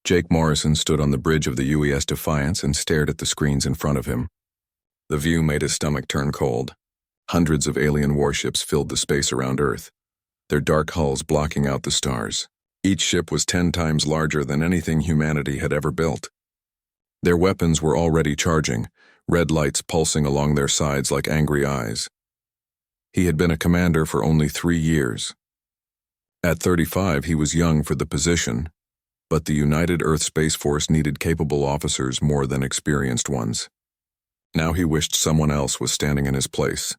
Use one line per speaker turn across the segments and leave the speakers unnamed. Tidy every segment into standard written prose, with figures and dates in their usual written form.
Jake Morrison stood on the bridge of the UES Defiance and stared at the screens in front of him. The view made his stomach turn cold. Hundreds of alien warships filled the space around Earth, their dark hulls blocking out the stars. Each ship was 10 times larger than anything humanity had ever built. Their weapons were already charging, red lights pulsing along their sides like angry eyes. He had been a commander for only 3 years. At 35, he was young for the position, but the United Earth Space Force needed capable officers more than experienced ones. Now he wished someone else was standing in his place,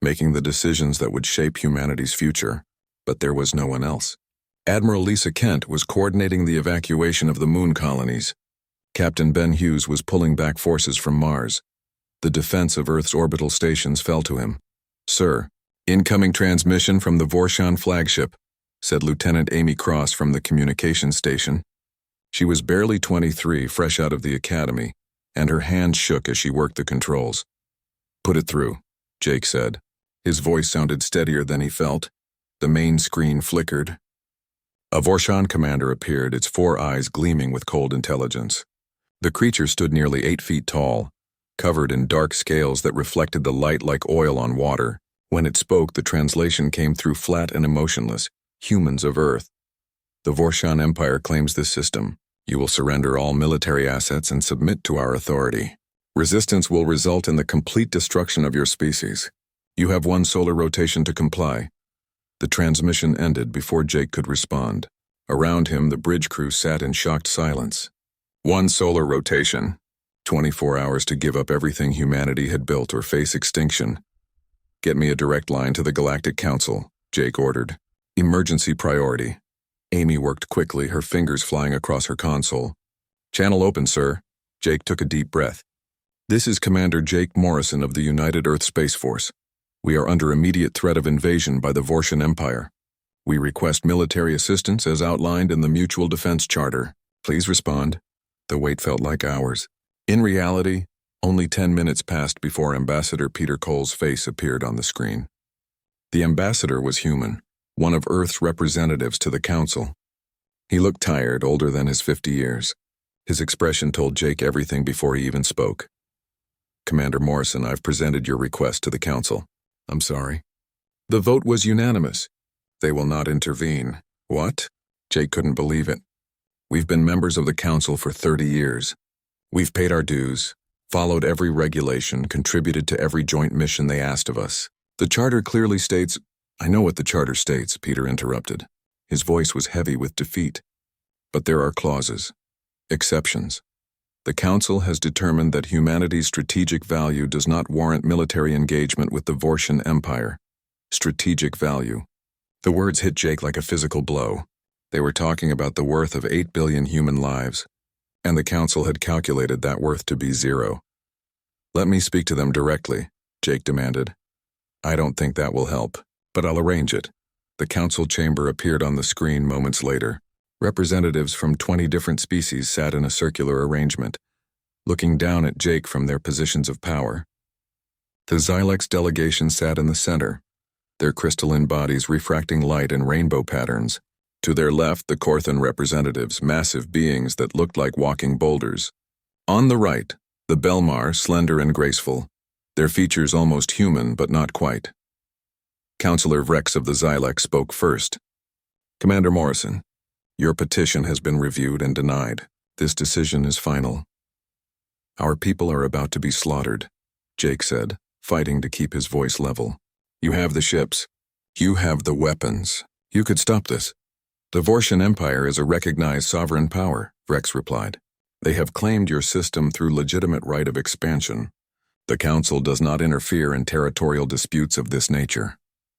making the decisions that would shape humanity's future, but there was no one else. Admiral Lisa Kent was coordinating the evacuation of the moon colonies. Captain Ben Hughes was pulling back forces from Mars. The defense of Earth's orbital stations fell to him. "Sir, incoming transmission from the Vorshan flagship," said Lieutenant Amy Cross from the communications station. She was barely 23, fresh out of the academy, and her hands shook as she worked the controls. "Put it through," Jake said. His voice sounded steadier than he felt. The main screen flickered. A Vorshan commander appeared, its 4 eyes gleaming with cold intelligence. The creature stood nearly 8 feet tall, covered in dark scales that reflected the light like oil on water. When it spoke, the translation came through flat and emotionless. "Humans of Earth. The Vorshan Empire claims this system. You will surrender all military assets and submit to our authority. Resistance will result in the complete destruction of your species. You have 1 solar rotation to comply." The transmission ended before Jake could respond. Around him, the bridge crew sat in shocked silence. 1 solar rotation. 24 hours to give up everything humanity had built or face extinction. "Get me a direct line to the Galactic Council," Jake ordered. "Emergency priority." Amy worked quickly, her fingers flying across her console. "Channel open, sir." Jake took a deep breath. "This is Commander Jake Morrison of the United Earth Space Force. We are under immediate threat of invasion by the Vorshan Empire. We request military assistance as outlined in the Mutual Defense Charter. Please respond." The wait felt like hours. In reality, only 10 minutes passed before Ambassador Peter Cole's face appeared on the screen. The ambassador was human, one of Earth's representatives to the Council. He looked tired, older than his 50 years. His expression told Jake everything before he even spoke. "Commander Morrison, I've presented your request to the Council." "I'm sorry." "The vote was unanimous." "They will not intervene." "What?" Jake couldn't believe it. "We've been members of the Council for 30 years. We've paid our dues, followed every regulation, contributed to every joint mission they asked of us. The Charter clearly states—" "I know what the Charter states," Peter interrupted. His voice was heavy with defeat. "But there are clauses, exceptions. The Council has determined that humanity's strategic value does not warrant military engagement with the Vorshan Empire." Strategic value. The words hit Jake like a physical blow. They were talking about the worth of 8 billion human lives, and the Council had calculated that worth to be 0. "Let me speak to them directly," Jake demanded. "I don't think that will help, but I'll arrange it." The Council chamber appeared on the screen moments later. Representatives from 20 different species sat in a circular arrangement, looking down at Jake from their positions of power. The Xylex delegation sat in the center, their crystalline bodies refracting light in rainbow patterns. To their left, the Korthan representatives, massive beings that looked like walking boulders. On the right, the Belmar, slender and graceful, their features almost human but not quite. Councillor Vrex of the Xylex spoke first. "Commander Morrison, your petition has been reviewed and denied. This decision is final." "Our people are about to be slaughtered," Jake said, fighting to keep his voice level. "You have the ships. You have the weapons. You could stop this." "The Vorshan Empire is a recognized sovereign power," Vrex replied. "They have claimed your system through legitimate right of expansion. The Council does not interfere in territorial disputes of this nature."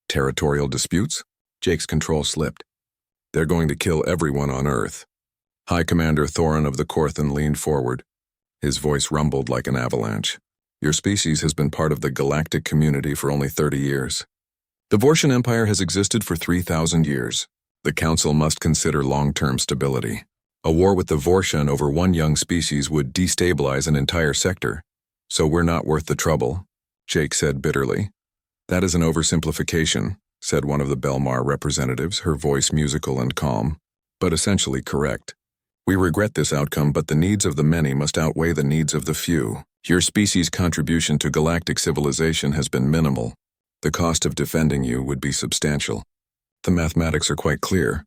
"Territorial disputes?" Jake's control slipped. "They're going to kill everyone on Earth." High Commander Thorin of the Korthan leaned forward. His voice rumbled like an avalanche. "Your species has been part of the galactic community for only 30 years. The Vorshan Empire has existed for 3,000 years. The Council must consider long-term stability. A war with the Vorshan over one young species would destabilize an entire sector. So we're not worth the trouble," Jake said bitterly. "That is an oversimplification," said one of the Belmar representatives, her voice musical and calm, but essentially correct. We regret this outcome, but the needs of the many must outweigh the needs of the few. Your species' contribution to galactic civilization has been minimal. The cost of defending you would be substantial. The mathematics are quite clear.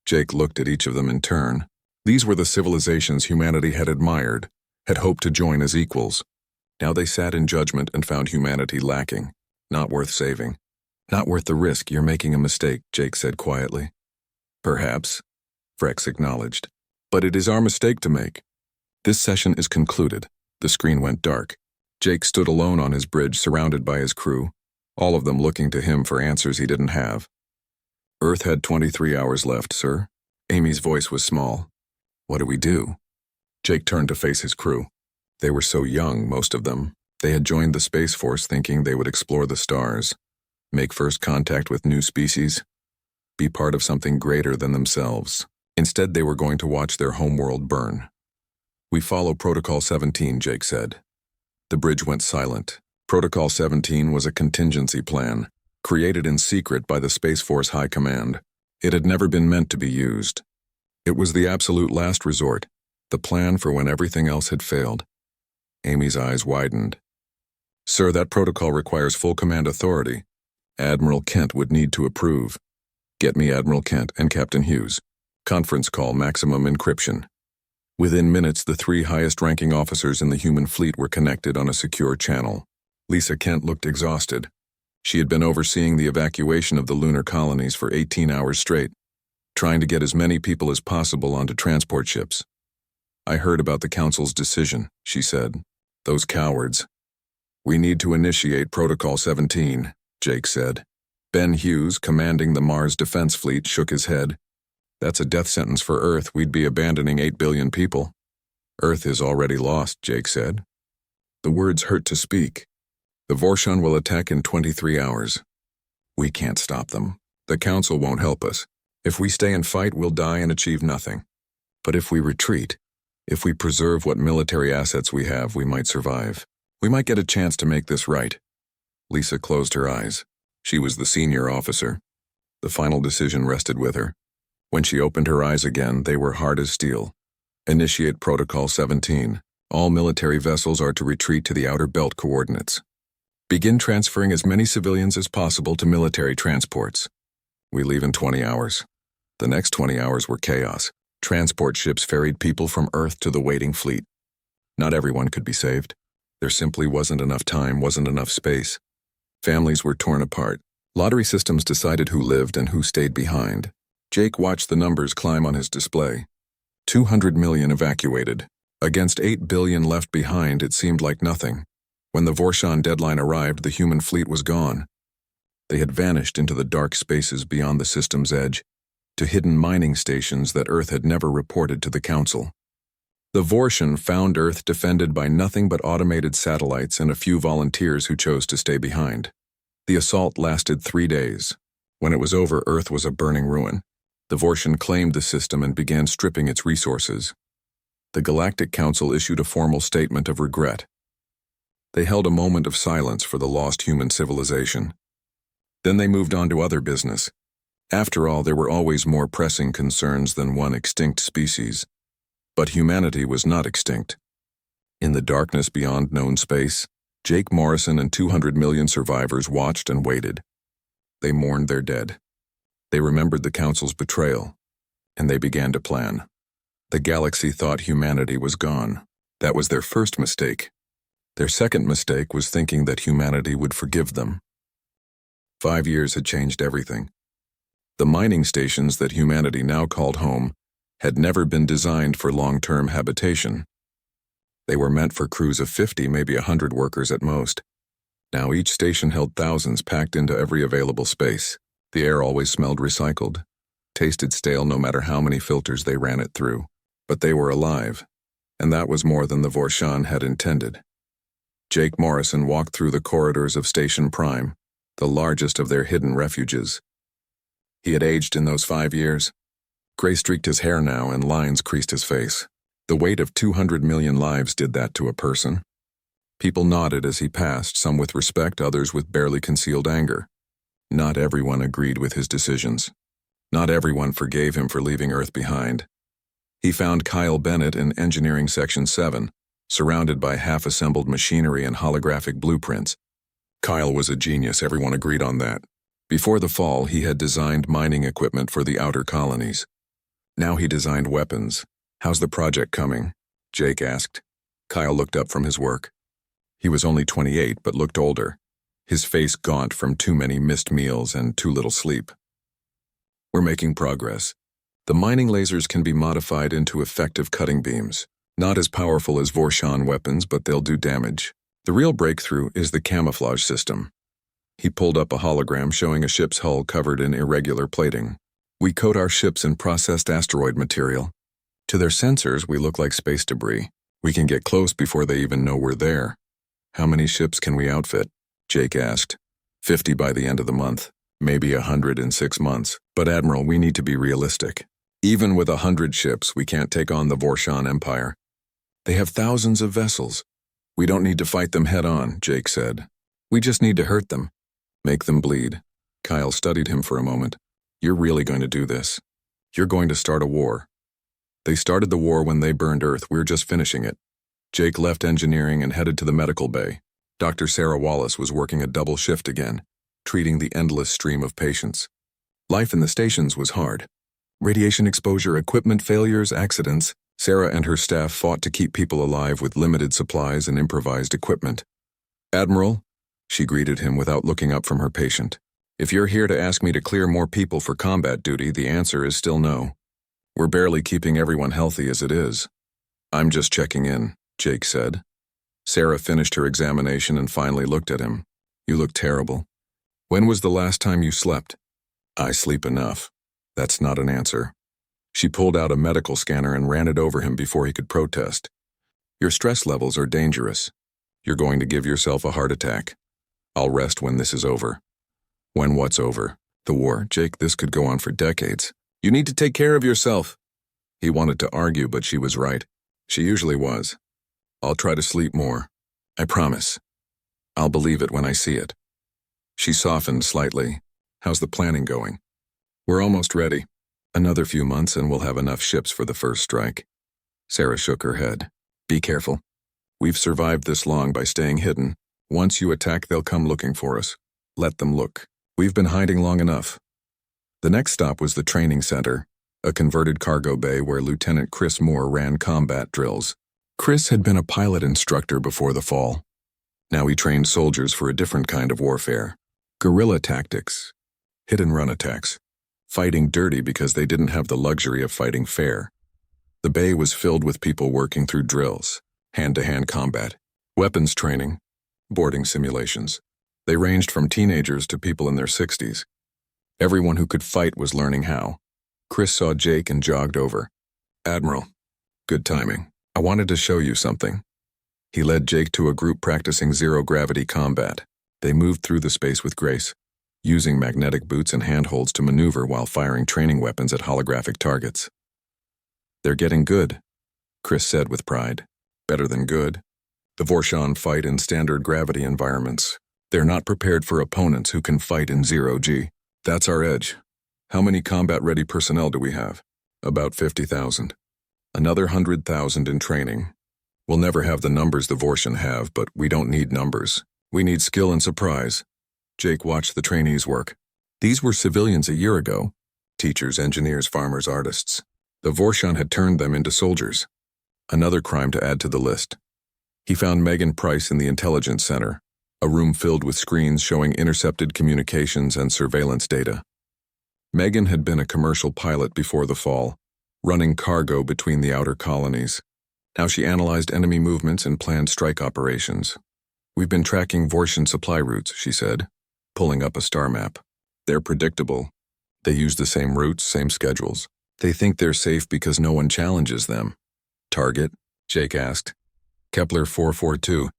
Jake looked at each of them in turn. These were the civilizations humanity had admired, had hoped to join as equals. Now they sat in judgment and found humanity lacking, not worth saving. Not worth the risk. You're making a mistake, Jake said quietly. Perhaps, Frex acknowledged. But it is our mistake to make. This session is concluded. The screen went dark. Jake stood alone on his bridge, surrounded by his crew, all of them looking to him for answers he didn't have. Earth had 23 hours left, sir. Amy's voice was small. What do we do? Jake turned to face his crew. They were so young, most of them. They had joined the Space Force thinking they would explore the stars, make first contact with new species, be part of something greater than themselves. Instead, they were going to watch their homeworld burn. We follow Protocol 17, Jake said. The bridge went silent. Protocol 17 was a contingency plan, created in secret by the Space Force High Command. It had never been meant to be used. It was the absolute last resort, the plan for when everything else had failed. Amy's eyes widened. Sir, that protocol requires full command authority. Admiral Kent would need to approve. Get me Admiral Kent and Captain Hughes. Conference call, maximum encryption. Within minutes, the three highest-ranking officers in the human fleet were connected on a secure channel. Lisa Kent looked exhausted. She had been overseeing the evacuation of the lunar colonies for 18 hours straight, trying to get as many people as possible onto transport ships. I heard about the Council's decision, she said. Those cowards. We need to initiate Protocol 17, Jake said. Ben Hughes, commanding the Mars Defense Fleet, shook his head. That's a death sentence for Earth. We'd be abandoning 8 billion people. Earth is already lost, Jake said. The words hurt to speak. The Vorshan will attack in 23 hours. We can't stop them. The Council won't help us. If we stay and fight, we'll die and achieve nothing. But if we retreat, if we preserve what military assets we have, we might survive. We might get a chance to make this right. Lisa closed her eyes. She was the senior officer. The final decision rested with her. When she opened her eyes again, they were hard as steel. Initiate Protocol 17. All military vessels are to retreat to the outer belt coordinates. Begin transferring as many civilians as possible to military transports. We leave in 20 hours. The next 20 hours were chaos. Transport ships ferried people from Earth to the waiting fleet. Not everyone could be saved. There simply wasn't enough time, wasn't enough space. Families were torn apart. Lottery systems decided who lived and who stayed behind. Jake watched the numbers climb on his display. 200 million evacuated. Against 8 billion left behind, it seemed like nothing. When the Vorshan deadline arrived, the human fleet was gone. They had vanished into the dark spaces beyond the system's edge, to hidden mining stations that Earth had never reported to the Council. The Vorshan found Earth defended by nothing but automated satellites and a few volunteers who chose to stay behind. The assault lasted 3 days. When it was over, Earth was a burning ruin. The Vorshan claimed the system and began stripping its resources. The Galactic Council issued a formal statement of regret. They held a moment of silence for the lost human civilization. Then they moved on to other business. After all, there were always more pressing concerns than one extinct species. But humanity was not extinct. In the darkness beyond known space, Jake Morrison and 200 million survivors watched and waited. They mourned their dead. They remembered the Council's betrayal, and they began to plan. The galaxy thought humanity was gone. That was their first mistake. Their second mistake was thinking that humanity would forgive them. 5 years had changed everything. The mining stations that humanity now called home had never been designed for long-term habitation. They were meant for crews of 50, maybe 100 workers at most. Now each station held thousands packed into every available space. The air always smelled recycled, tasted stale no matter how many filters they ran it through. But they were alive, and that was more than the Vorshan had intended. Jake Morrison walked through the corridors of Station Prime, the largest of their hidden refuges. He had aged in those 5 years. Gray streaked his hair now and lines creased his face. The weight of 200 million lives did that to a person. People nodded as he passed, some with respect, others with barely concealed anger. Not everyone agreed with his decisions. Not everyone forgave him for leaving Earth behind. He found Kyle Bennett in Engineering Section 7, surrounded by half-assembled machinery and holographic blueprints. Kyle was a genius, everyone agreed on that. Before the fall, he had designed mining equipment for the outer colonies. Now he designed weapons. "How's the project coming?" Jake asked. Kyle looked up from his work. He was only 28, but looked older, his face gaunt from too many missed meals and too little sleep. "We're making progress. The mining lasers can be modified into effective cutting beams. Not as powerful as Vorshan weapons, but they'll do damage. The real breakthrough is the camouflage system." He pulled up a hologram showing a ship's hull covered in irregular plating. "We coat our ships in processed asteroid material. To their sensors, we look like space debris. We can get close before they even know we're there." "How many ships can we outfit?" Jake asked. 50 by the end of the month, maybe 100 in 6 months. "But Admiral, we need to be realistic. Even with 100 ships, we can't take on the Vorshan Empire. They have thousands of vessels. We don't need to fight them head-on," Jake said. "We just need to hurt them. Make them bleed." Kyle studied him for a moment. "You're really going to do this? You're going to start a war." "They started the war when they burned Earth. We're just finishing it." Jake left engineering and headed to the medical bay. Dr. Sarah Wallace was working a double shift again, treating the endless stream of patients. Life in the stations was hard. Radiation exposure, equipment failures, accidents. Sarah and her staff fought to keep people alive with limited supplies and improvised equipment. "Admiral," she greeted him without looking up from her patient. "If you're here to ask me to clear more people for combat duty, the answer is still no. We're barely keeping everyone healthy as it is." "I'm just checking in," Jake said. Sarah finished her examination and finally looked at him. "You look terrible. When was the last time you slept?" "I sleep enough." "That's not an answer." She pulled out a medical scanner and ran it over him before he could protest. "Your stress levels are dangerous. You're going to give yourself a heart attack. I'll rest when this is over." "When what's over?" "The war. Jake, this could go on for decades. You need to take care of yourself." He wanted to argue, but she was right. She usually was. "I'll try to sleep more. I promise. I'll believe it when I see it." She softened slightly. "How's the planning going?" "We're almost ready. Another few months and we'll have enough ships for the first strike." Sarah shook her head. "Be careful. We've survived this long by staying hidden. Once you attack, they'll come looking for us. Let them look. We've been hiding long enough." The next stop was the training center, a converted cargo bay where Lieutenant Chris Moore ran combat drills. Chris had been a pilot instructor before the fall. Now he trained soldiers for a different kind of warfare. Guerrilla tactics. Hit-and-run attacks. Fighting dirty because they didn't have the luxury of fighting fair. The bay was filled with people working through drills, hand-to-hand combat, weapons training, boarding simulations. They ranged from teenagers to people in their 60s. Everyone who could fight was learning how. Chris saw Jake and jogged over. "Admiral, good timing. I wanted to show you something." He led Jake to a group practicing zero-gravity combat. They moved through the space with grace, using magnetic boots and handholds to maneuver while firing training weapons at holographic targets. "They're getting good," Chris said with pride. "Better than good. The Vorshan fight in standard gravity environments. They're not prepared for opponents who can fight in zero-G. That's our edge. How many combat-ready personnel do we have?" "About 50,000. Another 100,000 in training. We'll never have the numbers the Vorshan have, but we don't need numbers. We need skill and surprise." Jake watched the trainees work. These were civilians a year ago. Teachers, engineers, farmers, artists. The Vorshan had turned them into soldiers. Another crime to add to the list. He found Megan Price in the Intelligence Center, a room filled with screens showing intercepted communications and surveillance data. Megan had been a commercial pilot before the fall, running cargo between the outer colonies. Now she analyzed enemy movements and planned strike operations. "We've been tracking Vorshan supply routes," she said, pulling up a star map. "They're predictable. They use the same routes, same schedules. They think they're safe because no one challenges them." "Target?" Jake asked. "Kepler 442.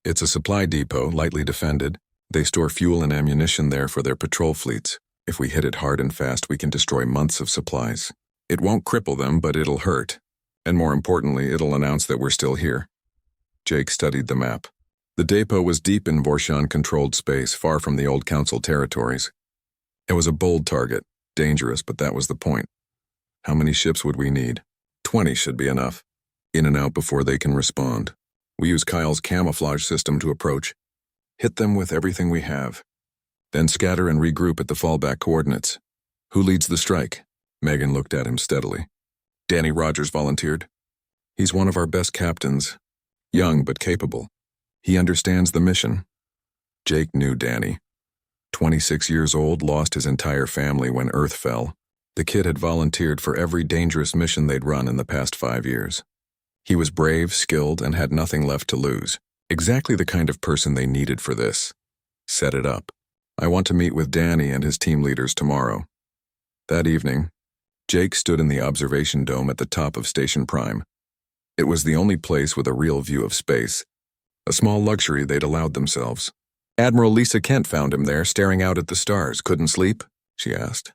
It's a supply depot, lightly defended. They store fuel and ammunition there for their patrol fleets. If we hit it hard and fast, we can destroy months of supplies. It won't cripple them, but it'll hurt. And more importantly, it'll announce that we're still here." Jake studied the map. The depot was deep in Vorshan-controlled space, far from the old Council territories. It was a bold target, dangerous, but that was the point. "How many ships would we need?" 20 should be enough. In and out before they can respond. We use Kyle's camouflage system to approach. Hit them with everything we have. Then scatter and regroup at the fallback coordinates. Who leads the strike? Megan looked at him steadily. Danny Rogers volunteered. He's one of our best captains. Young but capable. He understands the mission. Jake knew Danny. 26 years old, lost his entire family when Earth fell. The kid had volunteered for every dangerous mission they'd run in the past 5 years. He was brave, skilled, and had nothing left to lose. Exactly the kind of person they needed for this. Set it up. I want to meet with Danny and his team leaders tomorrow. That evening, Jake stood in the observation dome at the top of Station Prime. It was the only place with a real view of space, a small luxury they'd allowed themselves. Admiral Lisa Kent found him there, staring out at the stars. Couldn't sleep? She asked.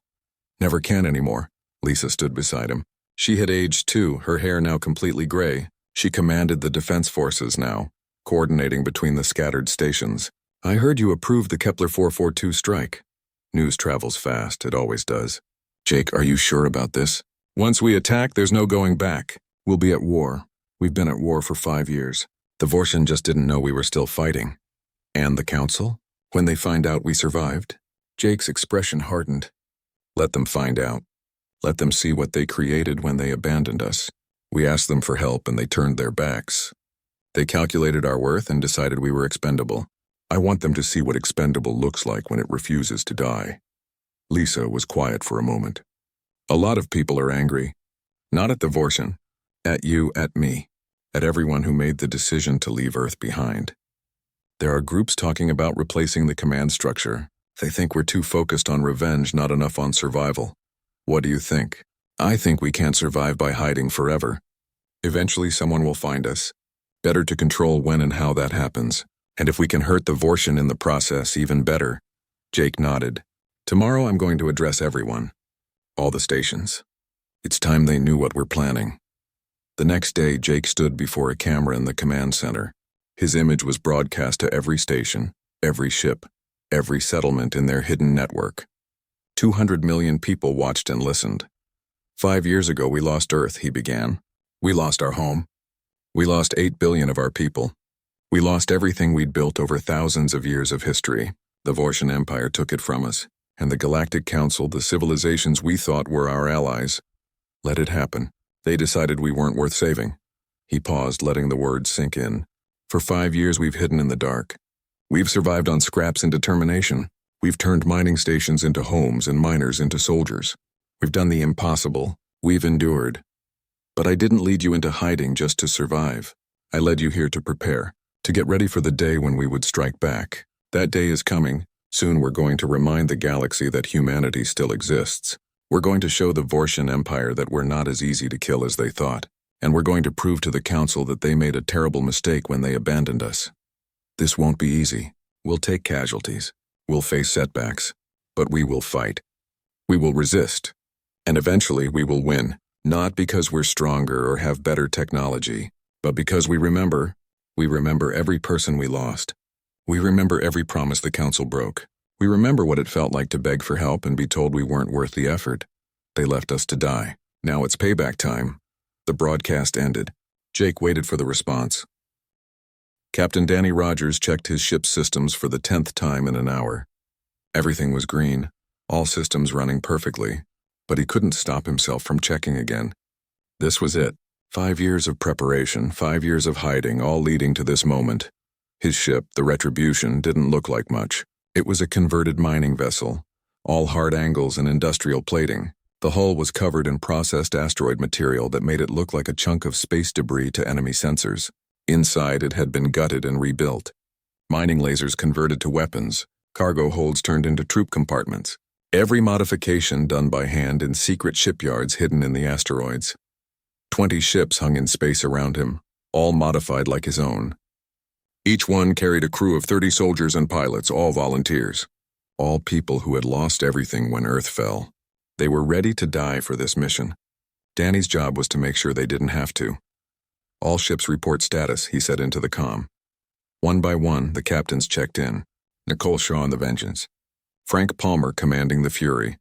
Never can anymore. Lisa stood beside him. She had aged too, her hair now completely gray. She commanded the defense forces now, coordinating between the scattered stations. I heard you approved the Kepler 442 strike. News travels fast, it always does. Jake, are you sure about this? Once we attack, there's no going back. We'll be at war. We've been at war for 5 years. The Vortian just didn't know we were still fighting. And the Council? When they find out we survived? Jake's expression hardened. Let them find out. Let them see what they created when they abandoned us. We asked them for help and they turned their backs. They calculated our worth and decided we were expendable. I want them to see what expendable looks like when it refuses to die. Lisa was quiet for a moment. A lot of people are angry. Not at the Vortian. At you, at me. At everyone who made the decision to leave Earth behind. There are groups talking about replacing the command structure. They think we're too focused on revenge, not enough on survival. What do you think? I think we can't survive by hiding forever. Eventually someone will find us. Better to control when and how that happens. And if we can hurt the Vortian in the process, even better. Jake nodded. Tomorrow I'm going to address everyone. All the stations. It's time they knew what we're planning. The next day, Jake stood before a camera in the command center. His image was broadcast to every station, every ship, every settlement in their hidden network. 200 million people watched and listened. 5 years ago we lost Earth, he began. We lost our home. We lost 8 billion of our people. We lost everything we'd built over thousands of years of history. The Vortian Empire took it from us, and the Galactic Council, the civilizations we thought were our allies, let it happen. They decided we weren't worth saving. He paused, letting the words sink in. For 5 years we've hidden in the dark. We've survived on scraps and determination. We've turned mining stations into homes and miners into soldiers. We've done the impossible. We've endured. But I didn't lead you into hiding just to survive. I led you here to prepare, to get ready for the day when we would strike back. That day is coming. Soon we're going to remind the galaxy that humanity still exists. We're going to show the Vortian Empire that we're not as easy to kill as they thought. And we're going to prove to the Council that they made a terrible mistake when they abandoned us. This won't be easy. We'll take casualties. We'll face setbacks. But we will fight. We will resist. And eventually we will win. Not because we're stronger or have better technology, but because we remember every person we lost. We remember every promise the Council broke. We remember what it felt like to beg for help and be told we weren't worth the effort. They left us to die. Now it's payback time. The broadcast ended. Jake waited for the response. Captain Danny Rogers checked his ship's systems for the 10th time in an hour. Everything was green, all systems running perfectly, but he couldn't stop himself from checking again. This was it. 5 years of preparation, 5 years of hiding, all leading to this moment. His ship, the Retribution, didn't look like much. It was a converted mining vessel, all hard angles and industrial plating. The hull was covered in processed asteroid material that made it look like a chunk of space debris to enemy sensors. Inside, it had been gutted and rebuilt. Mining lasers converted to weapons, cargo holds turned into troop compartments. Every modification done by hand in secret shipyards hidden in the asteroids. 20 ships hung in space around him, all modified like his own. Each one carried a crew of 30 soldiers and pilots, all volunteers. All people who had lost everything when Earth fell. They were ready to die for this mission. Danny's job was to make sure they didn't have to. All ships report status, he said into the comm. One by one, the captains checked in. Nicole Shaw on the Vengeance. Frank Palmer commanding the Fury.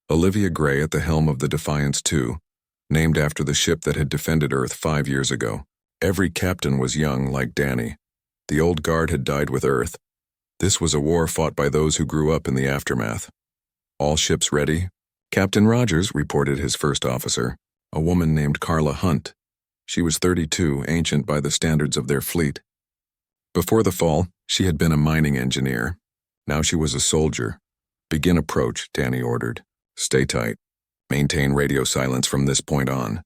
Olivia Gray at the helm of the Defiance II. named after the ship that had defended Earth 5 years ago. Every captain was young, like Danny. The old guard had died with Earth. This was a war fought by those who grew up in the aftermath. All ships ready? Captain Rogers, reported his first officer, a woman named Carla Hunt. She was 32, ancient by the standards of their fleet. Before the fall, she had been a mining engineer. Now she was a soldier. Begin approach, Danny ordered. Stay tight. Maintain radio silence from this point on.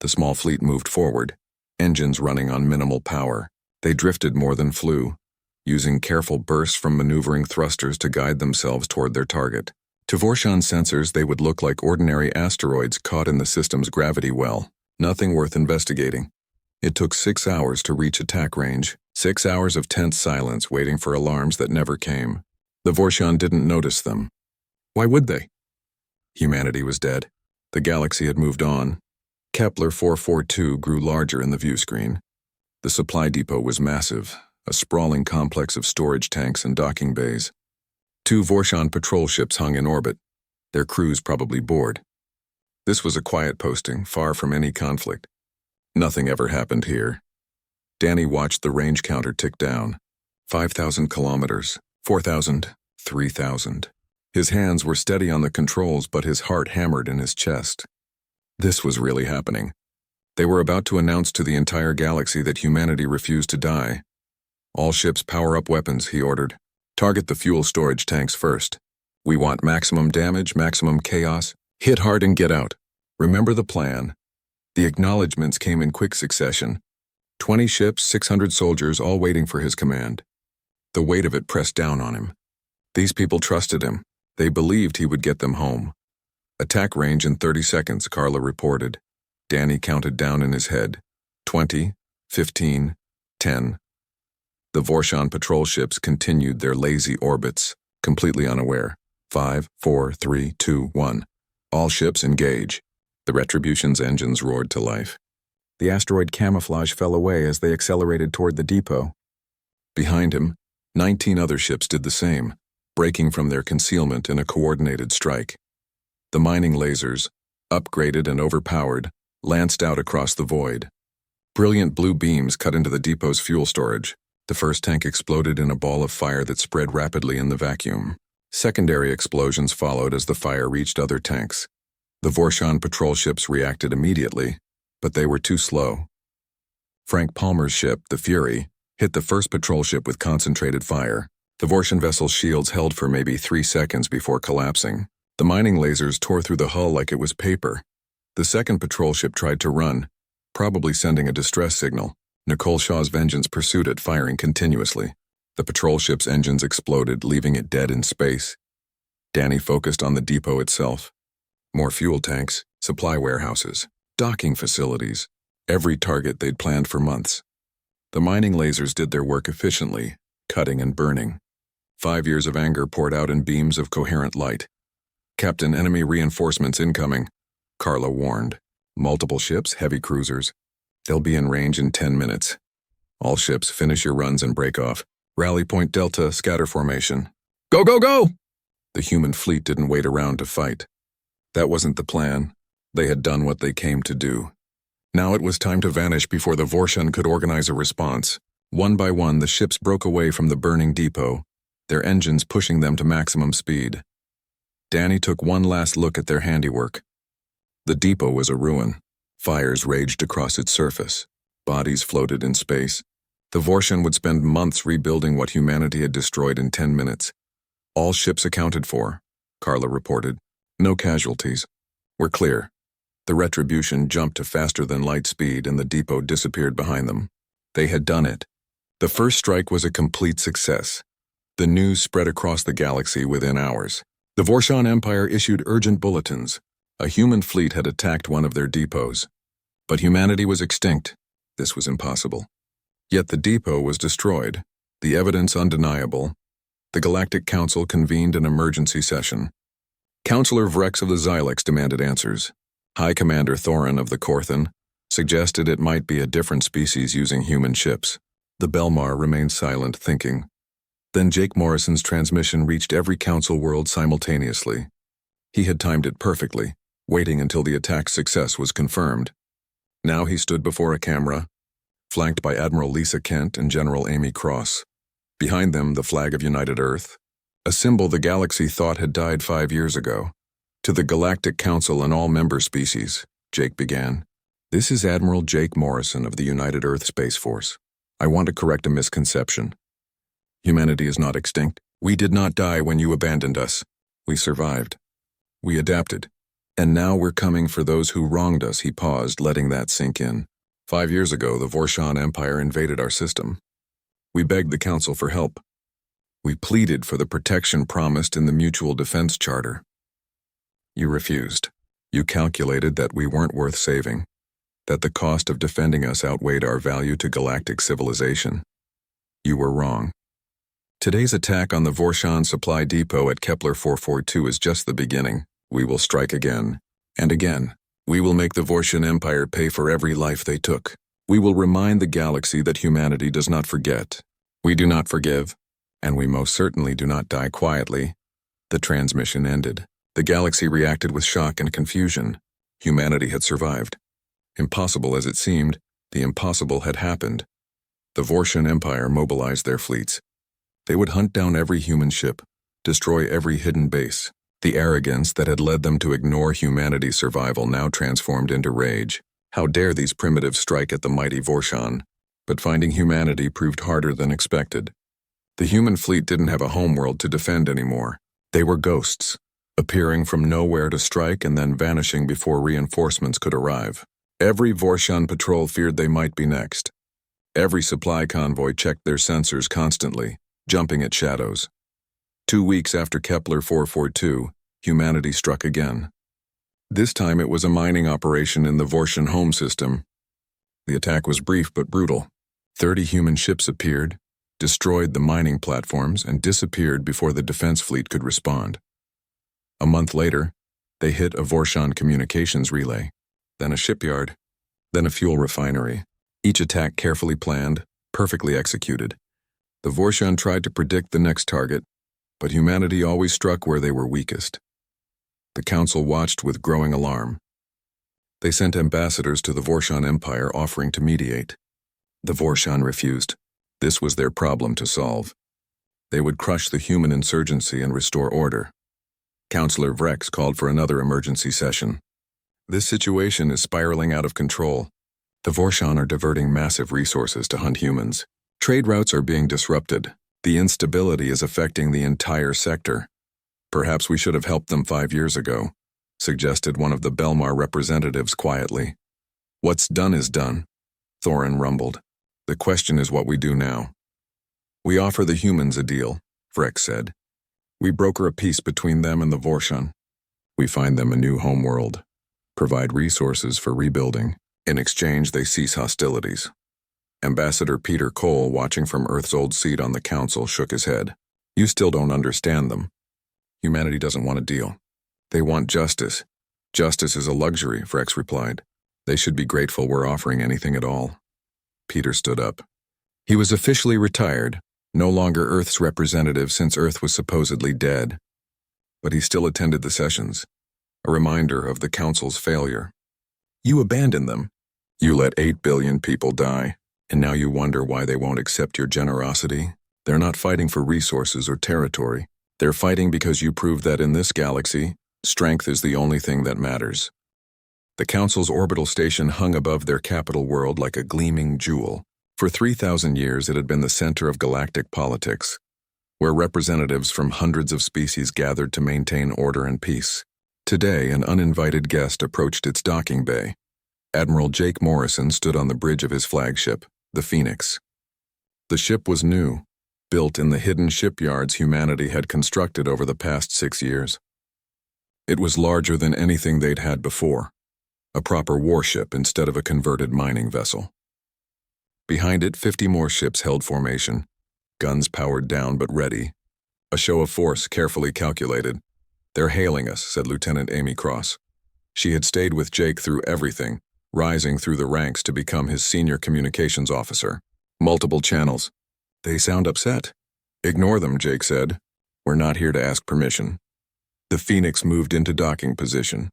The small fleet moved forward, engines running on minimal power. They drifted more than flew, using careful bursts from maneuvering thrusters to guide themselves toward their target. To Vorshan sensors, they would look like ordinary asteroids caught in the system's gravity well, nothing worth investigating. It took 6 hours to reach attack range, 6 hours of tense silence waiting for alarms that never came. The Vorshan didn't notice them. Why would they? Humanity was dead. The galaxy had moved on. Kepler 442 grew larger in the view screen. The supply depot was massive, a sprawling complex of storage tanks and docking bays. 2 Vorshan patrol ships hung in orbit, their crews probably bored. This was a quiet posting, far from any conflict. Nothing ever happened here. Danny watched the range counter tick down. 5,000 kilometers, 4,000, 3,000. His hands were steady on the controls, but his heart hammered in his chest. This was really happening. They were about to announce to the entire galaxy that humanity refused to die. All ships power up weapons, he ordered. Target the fuel storage tanks first. We want maximum damage, maximum chaos. Hit hard and get out. Remember the plan. The acknowledgements came in quick succession. 20 ships, 600 soldiers, all waiting for his command. The weight of it pressed down on him. These people trusted him. They believed he would get them home. Attack range in 30 seconds, Carla reported. Danny counted down in his head. 20, 15, 10. The Vorshan patrol ships continued their lazy orbits, completely unaware. 5, 4, 3, 2, 1. All ships engage. The Retribution's engines roared to life. The asteroid camouflage fell away as they accelerated toward the depot. Behind him, 19 other ships did the same, breaking from their concealment in a coordinated strike. The mining lasers, upgraded and overpowered, lanced out across the void. Brilliant blue beams cut into the depot's fuel storage. The first tank exploded in a ball of fire that spread rapidly in the vacuum. Secondary explosions followed as the fire reached other tanks. The Vorshan patrol ships reacted immediately, but they were too slow. Frank Palmer's ship, the Fury, hit the first patrol ship with concentrated fire. The Vorshan vessel's shields held for maybe 3 seconds before collapsing. The mining lasers tore through the hull like it was paper. The second patrol ship tried to run, probably sending a distress signal. Nicole Shaw's Vengeance pursued it, firing continuously. The patrol ship's engines exploded, leaving it dead in space. Danny focused on the depot itself. More fuel tanks, supply warehouses, docking facilities, every target they'd planned for months. The mining lasers did their work efficiently, cutting and burning. 5 years of anger poured out in beams of coherent light. Captain, enemy reinforcements incoming, Carla warned. Multiple ships, heavy cruisers. They'll be in range in 10 minutes. All ships, finish your runs and break off. Rally Point Delta, scatter formation. Go, go, go! The human fleet didn't wait around to fight. That wasn't the plan. They had done what they came to do. Now it was time to vanish before the Vorshan could organize a response. One by one, the ships broke away from the burning depot, their engines pushing them to maximum speed. Danny took one last look at their handiwork. The depot was a ruin. Fires raged across its surface. Bodies floated in space. The Vorshan would spend months rebuilding what humanity had destroyed in 10 minutes. All ships accounted for, Carla reported. No casualties. We're clear. The Retribution jumped to faster than light speed and the depot disappeared behind them. They had done it. The first strike was a complete success. The news spread across the galaxy within hours. The Vorshan Empire issued urgent bulletins. A human fleet had attacked one of their depots. But humanity was extinct. This was impossible. Yet the depot was destroyed, the evidence undeniable. The Galactic Council convened an emergency session. Counselor Vrex of the Xylex demanded answers. High Commander Thorin of the Korthan suggested it might be a different species using human ships. The Belmar remained silent, thinking. Then Jake Morrison's transmission reached every council world simultaneously. He had timed it perfectly. waiting until the attack's success was confirmed. Now he stood before a camera, flanked by Admiral Lisa Kent and General Amy Cross. Behind them, the flag of United Earth, a symbol the galaxy thought had died 5 years ago. To the Galactic Council and all member species, Jake began. This is Admiral Jake Morrison of the United Earth Space Force. I want to correct a misconception. Humanity is not extinct. We did not die when you abandoned us. We survived. We adapted. And now we're coming for those who wronged us. He paused, letting that sink in. 5 years ago, the Vorshan Empire invaded our system. We begged the Council for help. We pleaded for the protection promised in the Mutual Defense Charter. You refused. You calculated that we weren't worth saving, that the cost of defending us outweighed our value to galactic civilization. You were wrong. Today's attack on the Vorshan supply depot at Kepler 442 is just the beginning. We will strike again, and again. We will make the Vorshan Empire pay for every life they took. We will remind the galaxy that humanity does not forget. We do not forgive, and we most certainly do not die quietly. The transmission ended. The galaxy reacted with shock and confusion. Humanity had survived. Impossible as it seemed, the impossible had happened. The Vorshan Empire mobilized their fleets. They would hunt down every human ship, destroy every hidden base. The arrogance that had led them to ignore humanity's survival now transformed into rage. How dare these primitives strike at the mighty Vorshan? But finding humanity proved harder than expected. The human fleet didn't have a homeworld to defend anymore. They were ghosts, appearing from nowhere to strike and then vanishing before reinforcements could arrive. Every Vorshan patrol feared they might be next. Every supply convoy checked their sensors constantly, jumping at shadows. 2 weeks after Kepler 442, humanity struck again. This time it was a mining operation in the Vorshan home system. The attack was brief but brutal. 30 human ships appeared, destroyed the mining platforms, and disappeared before the defense fleet could respond. A month later, they hit a Vorshan communications relay, then a shipyard, then a fuel refinery. Each attack carefully planned, perfectly executed. The Vorshan tried to predict the next target, but humanity always struck where they were weakest. The Council watched with growing alarm. They sent ambassadors to the Vorshan Empire offering to mediate. The Vorshan refused. This was their problem to solve. They would crush the human insurgency and restore order. Councillor Vrex called for another emergency session. This situation is spiraling out of control. The Vorshan are diverting massive resources to hunt humans. Trade routes are being disrupted. The instability is affecting the entire sector. Perhaps we should have helped them 5 years ago, suggested one of the Belmar representatives quietly. What's done is done, Thorin rumbled. The question is what we do now. We offer the humans a deal, Vrex said. We broker a peace between them and the Vorshan. We find them a new homeworld, provide resources for rebuilding. In exchange, they cease hostilities. Ambassador Peter Cole, watching from Earth's old seat on the Council, shook his head. You still don't understand them. Humanity doesn't want a deal. They want justice. Justice is a luxury, Vrex replied. They should be grateful we're offering anything at all. Peter stood up. He was officially retired, no longer Earth's representative since Earth was supposedly dead. But he still attended the sessions, a reminder of the Council's failure. You abandoned them. You let 8 billion people die. And now you wonder why they won't accept your generosity? They're not fighting for resources or territory. They're fighting because you proved that in this galaxy, strength is the only thing that matters. The Council's orbital station hung above their capital world like a gleaming jewel. For 3,000 years it had been the center of galactic politics, where representatives from hundreds of species gathered to maintain order and peace. Today, an uninvited guest approached its docking bay. Admiral Jake Morrison stood on the bridge of his flagship, the Phoenix. The ship was new, built in the hidden shipyards humanity had constructed over the past 6 years. It was larger than anything they'd had before, a proper warship instead of a converted mining vessel. Behind it, 50 more ships held formation, guns powered down but ready, a show of force carefully calculated. They're hailing us, said Lieutenant Amy Cross. She had stayed with Jake through everything, rising through the ranks to become his senior communications officer. Multiple channels. They sound upset. Ignore them, Jake said. We're not here to ask permission. The Phoenix moved into docking position.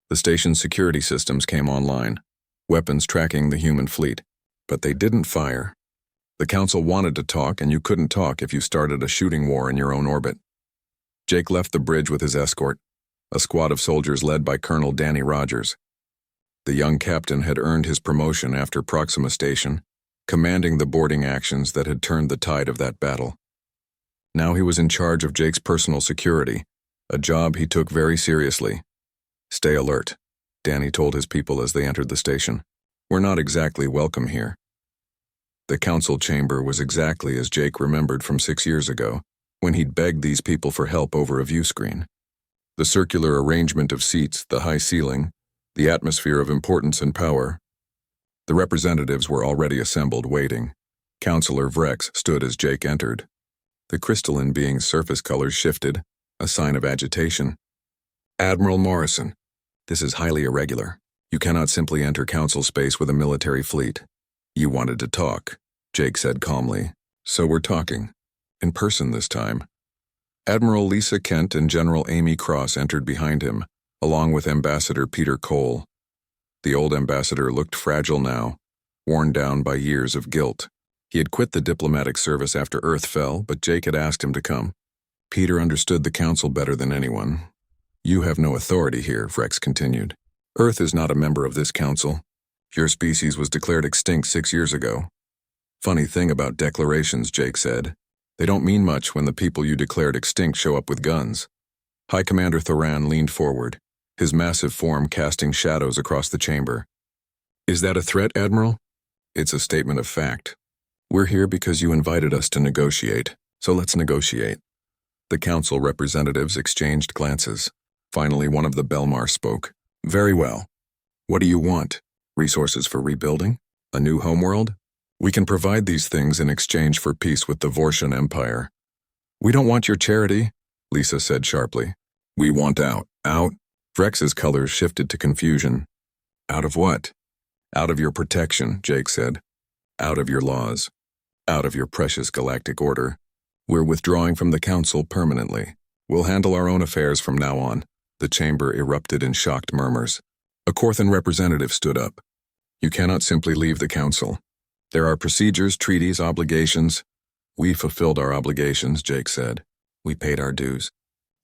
The station's security systems came online, weapons tracking the human fleet, but they didn't fire. The Council wanted to talk, and you couldn't talk if you started a shooting war in your own orbit. Jake left the bridge with his escort, a squad of soldiers led by Colonel Danny Rogers. The young captain had earned his promotion after Proxima Station, commanding the boarding actions that had turned the tide of that battle. Now he was in charge of Jake's personal security, a job he took very seriously. "Stay alert," Danny told his people as they entered the station. "We're not exactly welcome here." The council chamber was exactly as Jake remembered from 6 years ago, when he'd begged these people for help over a view screen. The circular arrangement of seats, the high ceiling, the atmosphere of importance and power. The representatives were already assembled, waiting. Counselor Vrex stood as Jake entered. The crystalline being's surface colors shifted, a sign of agitation. "Admiral Morrison, this is highly irregular. You cannot simply enter council space with a military fleet." "You wanted to talk," Jake said calmly. "So we're talking. In person this time." Admiral Lisa Kent and General Amy Cross entered behind him, along with Ambassador Peter Cole. The old ambassador looked fragile now, worn down by years of guilt. He had quit the diplomatic service after Earth fell, but Jake had asked him to come. Peter understood the council better than anyone. "You have no authority here," Vrex continued. "Earth is not a member of this council. Your species was declared extinct 6 years ago." "Funny thing about declarations," Jake said. "They don't mean much when the people you declared extinct show up with guns." High Commander Thoran leaned forward, his massive form casting shadows across the chamber. "Is that a threat, Admiral?" "It's a statement of fact. We're here because you invited us to negotiate, so let's negotiate." The council representatives exchanged glances. Finally, one of the Belmar spoke. "Very well. What do you want? Resources for rebuilding? A new homeworld? We can provide these things in exchange for peace with the Vortian Empire." "We don't want your charity," Lisa said sharply. "We want out." "Out?" Vrex's colors shifted to confusion. "Out of what?" "Out of your protection," Jake said. "Out of your laws. Out of your precious galactic order. We're withdrawing from the council permanently. We'll handle our own affairs from now on." The chamber erupted in shocked murmurs. A Corthan representative stood up. "You cannot simply leave the council. There are procedures, treaties, obligations." "We fulfilled our obligations," Jake said. "We paid our dues.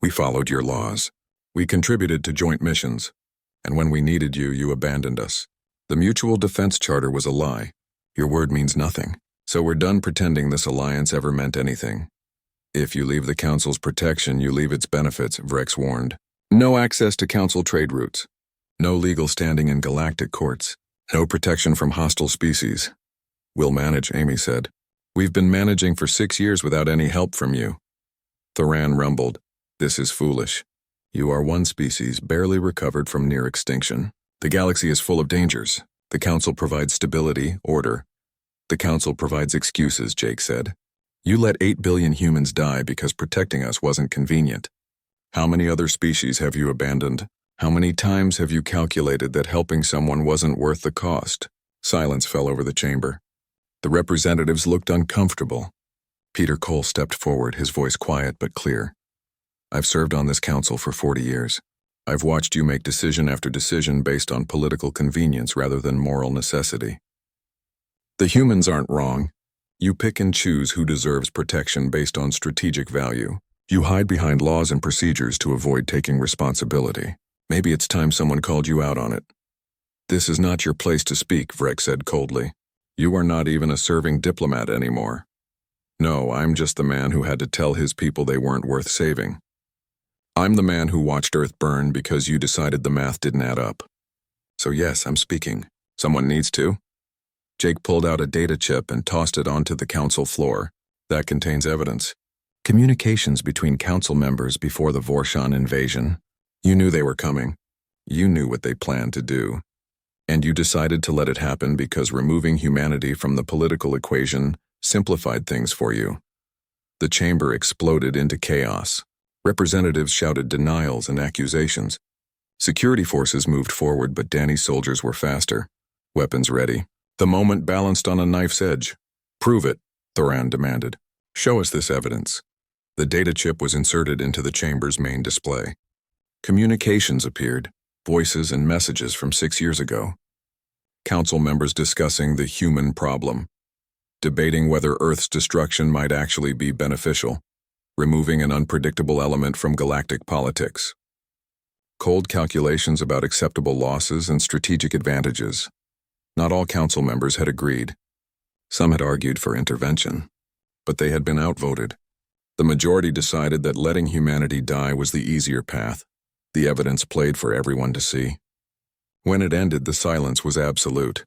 We followed your laws. We contributed to joint missions. And when we needed you, you abandoned us. The Mutual Defense Charter was a lie. Your word means nothing. So we're done pretending this alliance ever meant anything." "If you leave the council's protection, you leave its benefits," Vrex warned. "No access to council trade routes. No legal standing in galactic courts. No protection from hostile species." "We'll manage," Amy said. "We've been managing for 6 years without any help from you." Thoran rumbled. "This is foolish. You are one species barely recovered from near extinction. The galaxy is full of dangers. The council provides stability, order. The council provides excuses," Jake said. "You let 8 billion humans die because protecting us wasn't convenient. How many other species have you abandoned? How many times have you calculated that helping someone wasn't worth the cost?" Silence fell over the chamber. The representatives looked uncomfortable. Peter Cole stepped forward, his voice quiet but clear. "I've served on this council for 40 years. I've watched you make decision after decision based on political convenience rather than moral necessity. The humans aren't wrong. You pick and choose who deserves protection based on strategic value. You hide behind laws and procedures to avoid taking responsibility. Maybe it's time someone called you out on it." "This is not your place to speak," Vrex said coldly. "You are not even a serving diplomat anymore." "No, I'm just the man who had to tell his people they weren't worth saving. I'm the man who watched Earth burn because you decided the math didn't add up. So yes, I'm speaking. Someone needs to." Jake pulled out a data chip and tossed it onto the council floor. "That contains evidence. Communications between council members before the Vortian invasion. You knew they were coming. You knew what they planned to do. And you decided to let it happen because removing humanity from the political equation simplified things for you." The chamber exploded into chaos. Representatives shouted denials and accusations. Security forces moved forward, but Danny's soldiers were faster. Weapons ready. The moment balanced on a knife's edge. "Prove it," Thoran demanded. "Show us this evidence." The data chip was inserted into the chamber's main display. Communications appeared. Voices and messages from 6 years ago. Council members discussing the human problem, debating whether Earth's destruction might actually be beneficial, removing an unpredictable element from galactic politics. Cold calculations about acceptable losses and strategic advantages. Not all council members had agreed. Some had argued for intervention, but they had been outvoted. The majority decided that letting humanity die was the easier path. The evidence played for everyone to see. When it ended, the silence was absolute.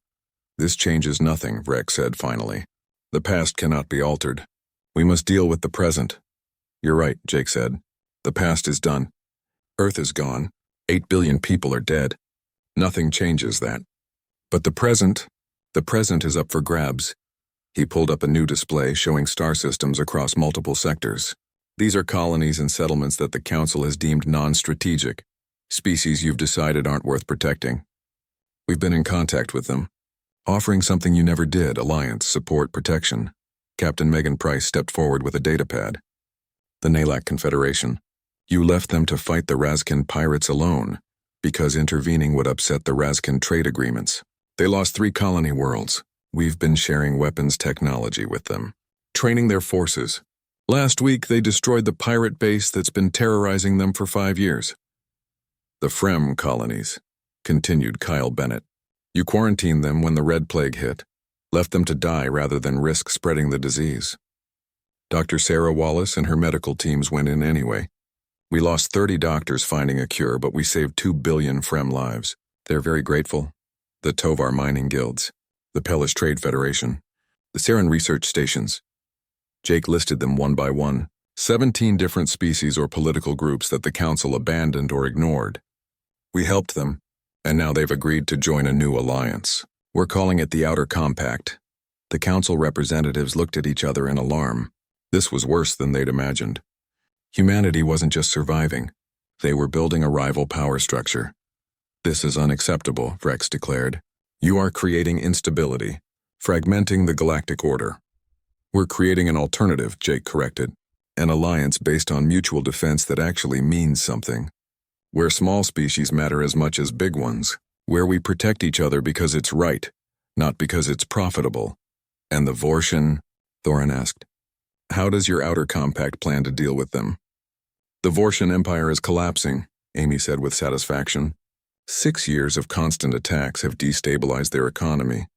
"This changes nothing," Rex said finally. "The past cannot be altered. We must deal with the present." "You're right," Jake said. "The past is done. Earth is gone. 8 billion people are dead. Nothing changes that. But the present is up for grabs." He pulled up a new display showing star systems across multiple sectors. "These are colonies and settlements that the Council has deemed non-strategic. Species you've decided aren't worth protecting. We've been in contact with them, offering something you never did: alliance, support, protection." Captain Megan Price stepped forward with a datapad. "The Nalak Confederation. You left them to fight the Razkan pirates alone, because intervening would upset the Razkan trade agreements. They lost 3 colony worlds. We've been sharing weapons technology with them, training their forces. Last week, they destroyed the pirate base that's been terrorizing them for 5 years. The Frem colonies," continued Kyle Bennett. "You quarantined them when the Red Plague hit, left them to die rather than risk spreading the disease. Dr. Sarah Wallace and her medical teams went in anyway. We lost 30 doctors finding a cure, but we saved 2 billion Frem lives. They're very grateful. The Tovar mining guilds, the Pellish Trade Federation, the Saren research stations." Jake listed them one by one. 17 different species or political groups that the Council abandoned or ignored. "We helped them, and now they've agreed to join a new alliance. We're calling it the Outer Compact." The Council representatives looked at each other in alarm. This was worse than they'd imagined. Humanity wasn't just surviving. They were building a rival power structure. "This is unacceptable," Rex declared. "You are creating instability, fragmenting the galactic order." "We're creating an alternative," Jake corrected. "An alliance based on mutual defense that actually means something. Where small species matter as much as big ones. Where we protect each other because it's right, not because it's profitable." "And the Vorshan?" Thorin asked. "How does your Outer Compact plan to deal with them?" "The Vorshan Empire is collapsing," Amy said with satisfaction. 6 years of constant attacks have destabilized their economy.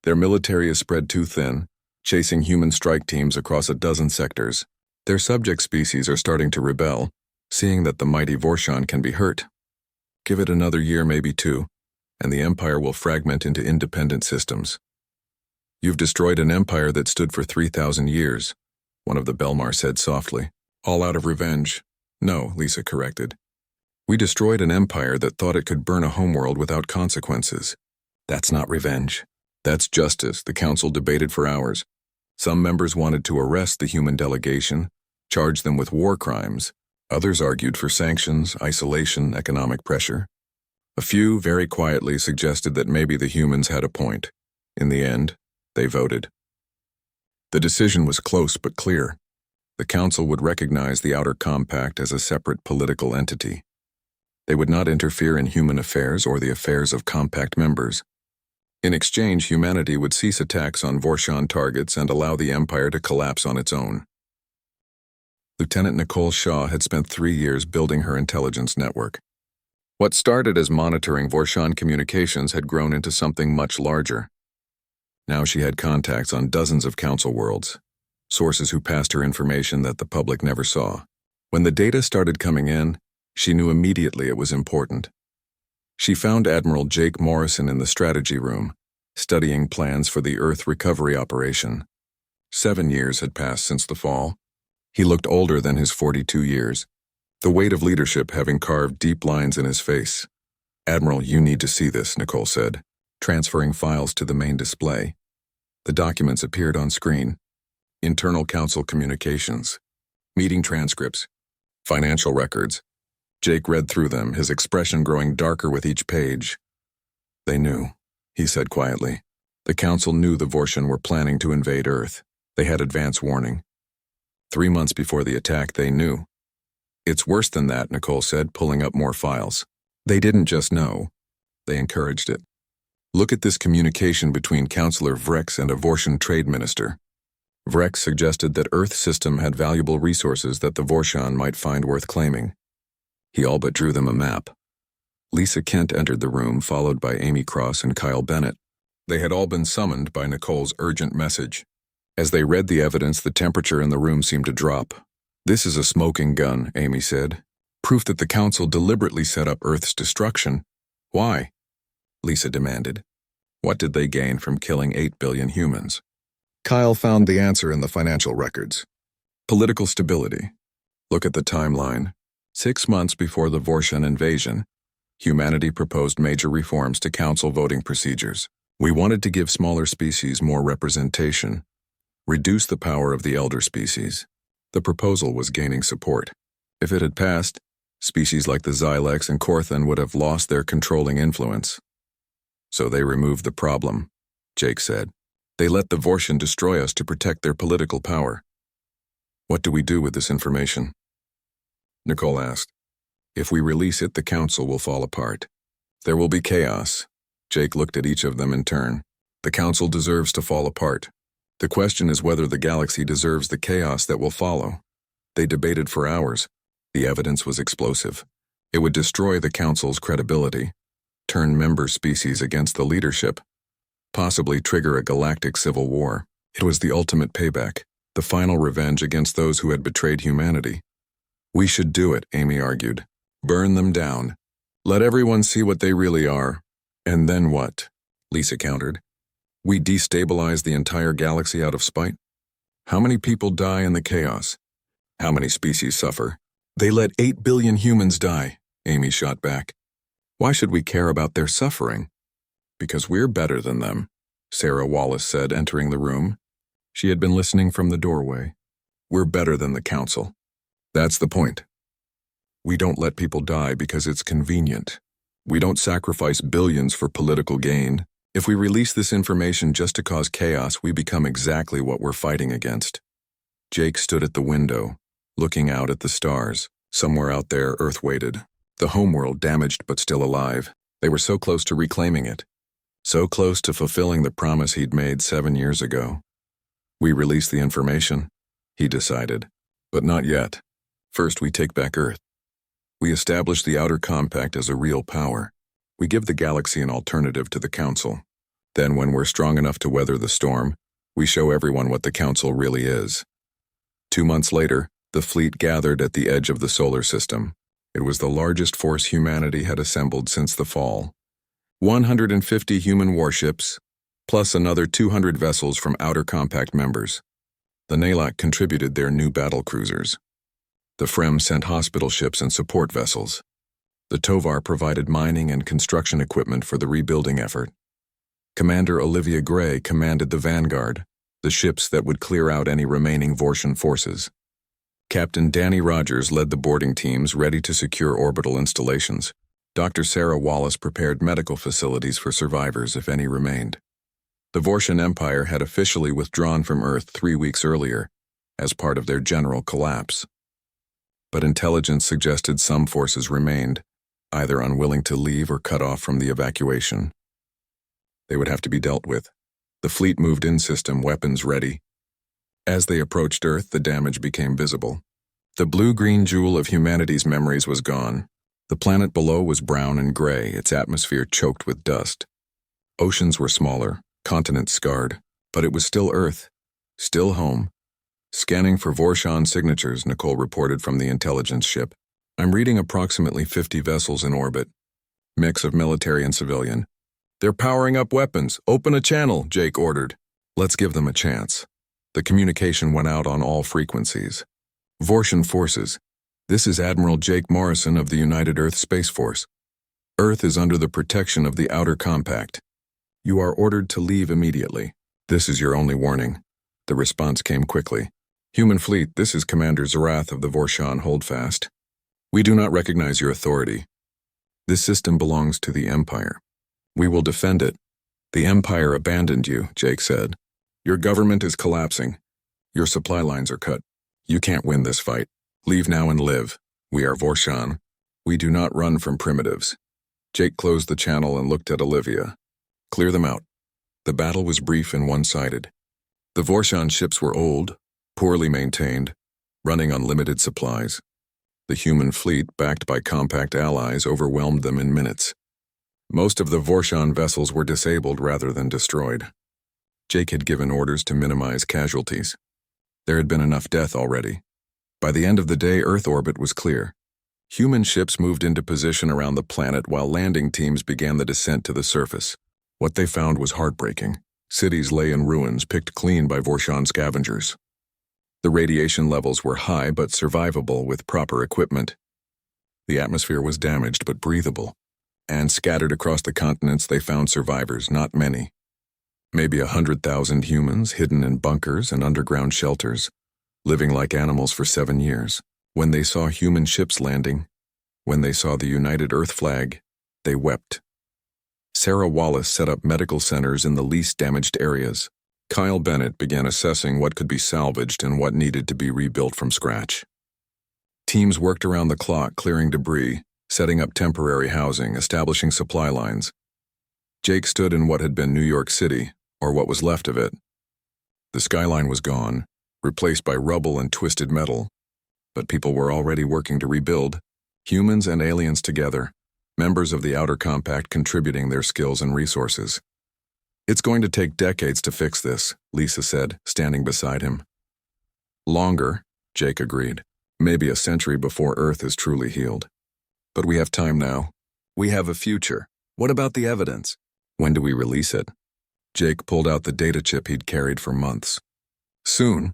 Their military is spread too thin, chasing human strike teams across a dozen sectors. Their subject species are starting to rebel, seeing that the mighty Vorshan can be hurt. Give it another year, maybe 2, and the Empire will fragment into independent systems." "You've destroyed an empire that stood for 3,000 years, one of the Belmar said softly. "All out of revenge." "No," Lisa corrected. "We destroyed an empire that thought it could burn a homeworld without consequences. That's not revenge. That's justice." The Council debated for hours. Some members wanted to arrest the human delegation, charge them with war crimes. Others argued for sanctions, isolation, economic pressure. A few, very quietly, suggested that maybe the humans had a point. In the end, they voted. The decision was close but clear. The Council would recognize the Outer Compact as a separate political entity. They would not interfere in human affairs or the affairs of Compact members. In exchange, humanity would cease attacks on Vorshan targets and allow the Empire to collapse on its own. Lieutenant Nicole Shaw had spent 3 years building her intelligence network. What started as monitoring Vorshan communications had grown into something much larger. Now she had contacts on dozens of Council worlds, sources who passed her information that the public never saw. When the data started coming in, she knew immediately it was important. She found Admiral Jake Morrison in the strategy room, studying plans for the Earth recovery operation. 7 years had passed since the fall. He looked older than his 42 years, the weight of leadership having carved deep lines in his face. "Admiral, you need to see this," Nicole said, transferring files to the main display. The documents appeared on screen. Internal Council communications, meeting transcripts, financial records. Jake read through them, his expression growing darker with each page. "They knew," he said quietly. "The Council knew the Vorshan were planning to invade Earth. They had advance warning. 3 months before the attack, they knew." "It's worse than that," Nicole said, pulling up more files. They didn't just know, they encouraged it. Look at this communication between Counselor Vrex and a Vortian trade minister. Vrex suggested that Earth's system had valuable resources that the Vortian might find worth claiming. He all but drew them a map. Lisa Kent entered the room, followed by Amy Cross and Kyle Bennett. They had all been summoned by Nicole's urgent message. As they read the evidence, the temperature in the room seemed to drop. "This is a smoking gun," Amy said. "Proof that the Council deliberately set up Earth's destruction." "Why?" Lisa demanded. "What did they gain from killing 8 billion humans?" Kyle found the answer in the financial records. Political stability. Look at the timeline. 6 months before the Vortian invasion, humanity proposed major reforms to Council voting procedures. We wanted to give smaller species more representation, reduce the power of the elder species. The proposal was gaining support. If it had passed, species like the Xylex and Corthan would have lost their controlling influence. "So they removed the problem," Jake said. "They let the Vortian destroy us to protect their political power." "What do we do with this information?" Nicole asked. "If we release it, the Council will fall apart. There will be chaos." Jake looked at each of them in turn. "The Council deserves to fall apart. The question is whether the galaxy deserves the chaos that will follow." They debated for hours. The evidence was explosive. It would destroy the Council's credibility, turn member species against the leadership, possibly trigger a galactic civil war. It was the ultimate payback, the final revenge against those who had betrayed humanity. "We should do it," Amy argued. "Burn them down. Let everyone see what they really are." "And then what?" Lisa countered. "We destabilize the entire galaxy out of spite? How many people die in the chaos? How many species suffer?" "They let 8 billion humans die," Amy shot back. "Why should we care about their suffering?" "Because we're better than them," Sarah Wallace said, entering the room. She had been listening from the doorway. "We're better than the Council. That's the point. We don't let people die because it's convenient. We don't sacrifice billions for political gain. If we release this information just to cause chaos, we become exactly what we're fighting against." Jake stood at the window, looking out at the stars. Somewhere out there, Earth waited. The homeworld damaged but still alive. They were so close to reclaiming it. So close to fulfilling the promise he'd made 7 years ago. "We release the information," he decided. "But not yet. First, we take back Earth. We establish the Outer Compact as a real power. We give the galaxy an alternative to the Council. Then, when we're strong enough to weather the storm, we show everyone what the Council really is." 2 months later, the fleet gathered at the edge of the solar system. It was the largest force humanity had assembled since the fall. 150 human warships, plus another 200 vessels from Outer Compact members. The Nalak contributed their new battle cruisers. The Frem sent hospital ships and support vessels. The Tovar provided mining and construction equipment for the rebuilding effort. Commander Olivia Gray commanded the Vanguard, the ships that would clear out any remaining Vortian forces. Captain Danny Rogers led the boarding teams ready to secure orbital installations. Dr. Sarah Wallace prepared medical facilities for survivors if any remained. The Vortian Empire had officially withdrawn from Earth 3 weeks earlier, as part of their general collapse. But intelligence suggested some forces remained, either unwilling to leave or cut off from the evacuation. They would have to be dealt with. The fleet moved in system, weapons ready. As they approached Earth, the damage became visible. The blue-green jewel of humanity's memories was gone. The planet below was brown and gray, its atmosphere choked with dust. Oceans were smaller, continents scarred, but it was still Earth, still home. Scanning for Vortian signatures, Nicole reported from the intelligence ship. "I'm reading approximately 50 vessels in orbit. Mix of military and civilian. They're powering up weapons. Open a channel," Jake ordered. "Let's give them a chance." The communication went out on all frequencies. "Vortian forces. This is Admiral Jake Morrison of the United Earth Space Force. Earth is under the protection of the Outer Compact. You are ordered to leave immediately. This is your only warning." The response came quickly. "Human fleet, this is Commander Zarath of the Vortian Holdfast. We do not recognize your authority. This system belongs to the Empire. We will defend it. The Empire abandoned you," Jake said. "Your government is collapsing. Your supply lines are cut. You can't win this fight. Leave now and live. We are Vortian. We do not run from primitives. Jake closed the channel and looked at Olivia. Clear them out. The battle was brief and one-sided. The Vorshan ships were old, poorly maintained, running on limited supplies. The human fleet, backed by compact allies, overwhelmed them in minutes. Most of the Vorshan vessels were disabled rather than destroyed. Jake had given orders to minimize casualties. There had been enough death already. By the end of the day, Earth orbit was clear. Human ships moved into position around the planet while landing teams began the descent to the surface. What they found was heartbreaking. Cities lay in ruins, picked clean by Vorshan scavengers. The radiation levels were high but survivable with proper equipment. The atmosphere was damaged but breathable. And scattered across the continents they found survivors, not many. Maybe 100,000 humans hidden in bunkers and underground shelters, living like animals for 7 years. When they saw human ships landing, when they saw the United Earth flag, they wept. Sarah Wallace set up medical centers in the least damaged areas. Kyle Bennett began assessing what could be salvaged and what needed to be rebuilt from scratch. Teams worked around the clock, clearing debris, setting up temporary housing, establishing supply lines. Jake stood in what had been New York City, or what was left of it. The skyline was gone, replaced by rubble and twisted metal. But people were already working to rebuild, humans and aliens together, members of the Outer Compact contributing their skills and resources. It's going to take decades to fix this, Lisa said, standing beside him. Longer, Jake agreed. Maybe a century before Earth is truly healed. But we have time now. We have a future. What about the evidence? When do we release it? Jake pulled out the data chip he'd carried for months. Soon.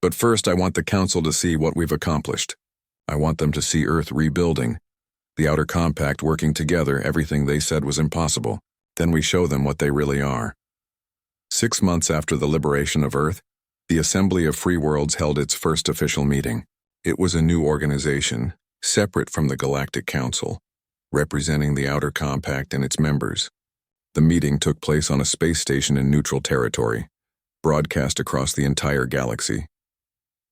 But first I want the Council to see what we've accomplished. I want them to see Earth rebuilding, the Outer Compact working together, everything they said was impossible. Then we show them what they really are. 6 months after the liberation of Earth, the Assembly of Free Worlds held its first official meeting. It was a new organization, separate from the Galactic Council, representing the Outer Compact and its members. The meeting took place on a space station in neutral territory, broadcast across the entire galaxy.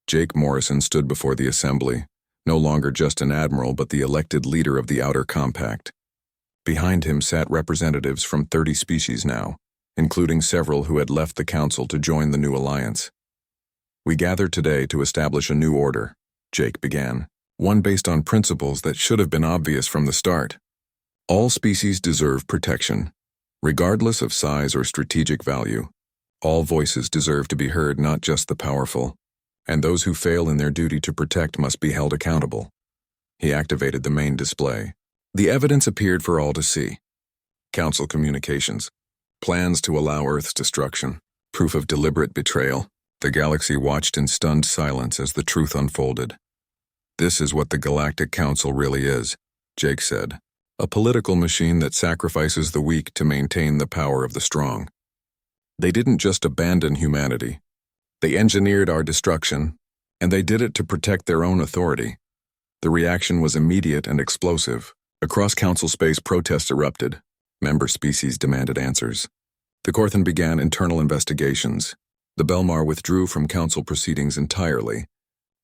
Jake Morrison stood before the assembly, no longer just an admiral but the elected leader of the Outer Compact. Behind him sat representatives from 30 species now, including several who had left the council to join the new alliance. We gathered today to establish a new order, Jake began, one based on principles that should have been obvious from the start. All species deserve protection, regardless of size or strategic value. All voices deserve to be heard, not just the powerful. And those who fail in their duty to protect must be held accountable. He activated the main display. The evidence appeared for all to see. Council communications, plans to allow Earth's destruction, proof of deliberate betrayal. The galaxy watched in stunned silence as the truth unfolded. This is what the Galactic Council really is, Jake said. A political machine that sacrifices the weak to maintain the power of the strong. They didn't just abandon humanity. They engineered our destruction, and they did it to protect their own authority. The reaction was immediate and explosive. Across council space, protests erupted. Member species demanded answers. The Corthan began internal investigations. The Belmar withdrew from council proceedings entirely.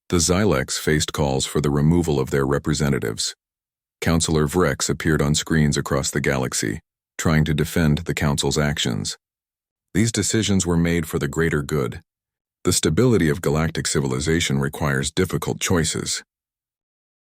The Xylex faced calls for the removal of their representatives. Councillor Vrex appeared on screens across the galaxy, trying to defend the council's actions. These decisions were made for the greater good. The stability of galactic civilization requires difficult choices.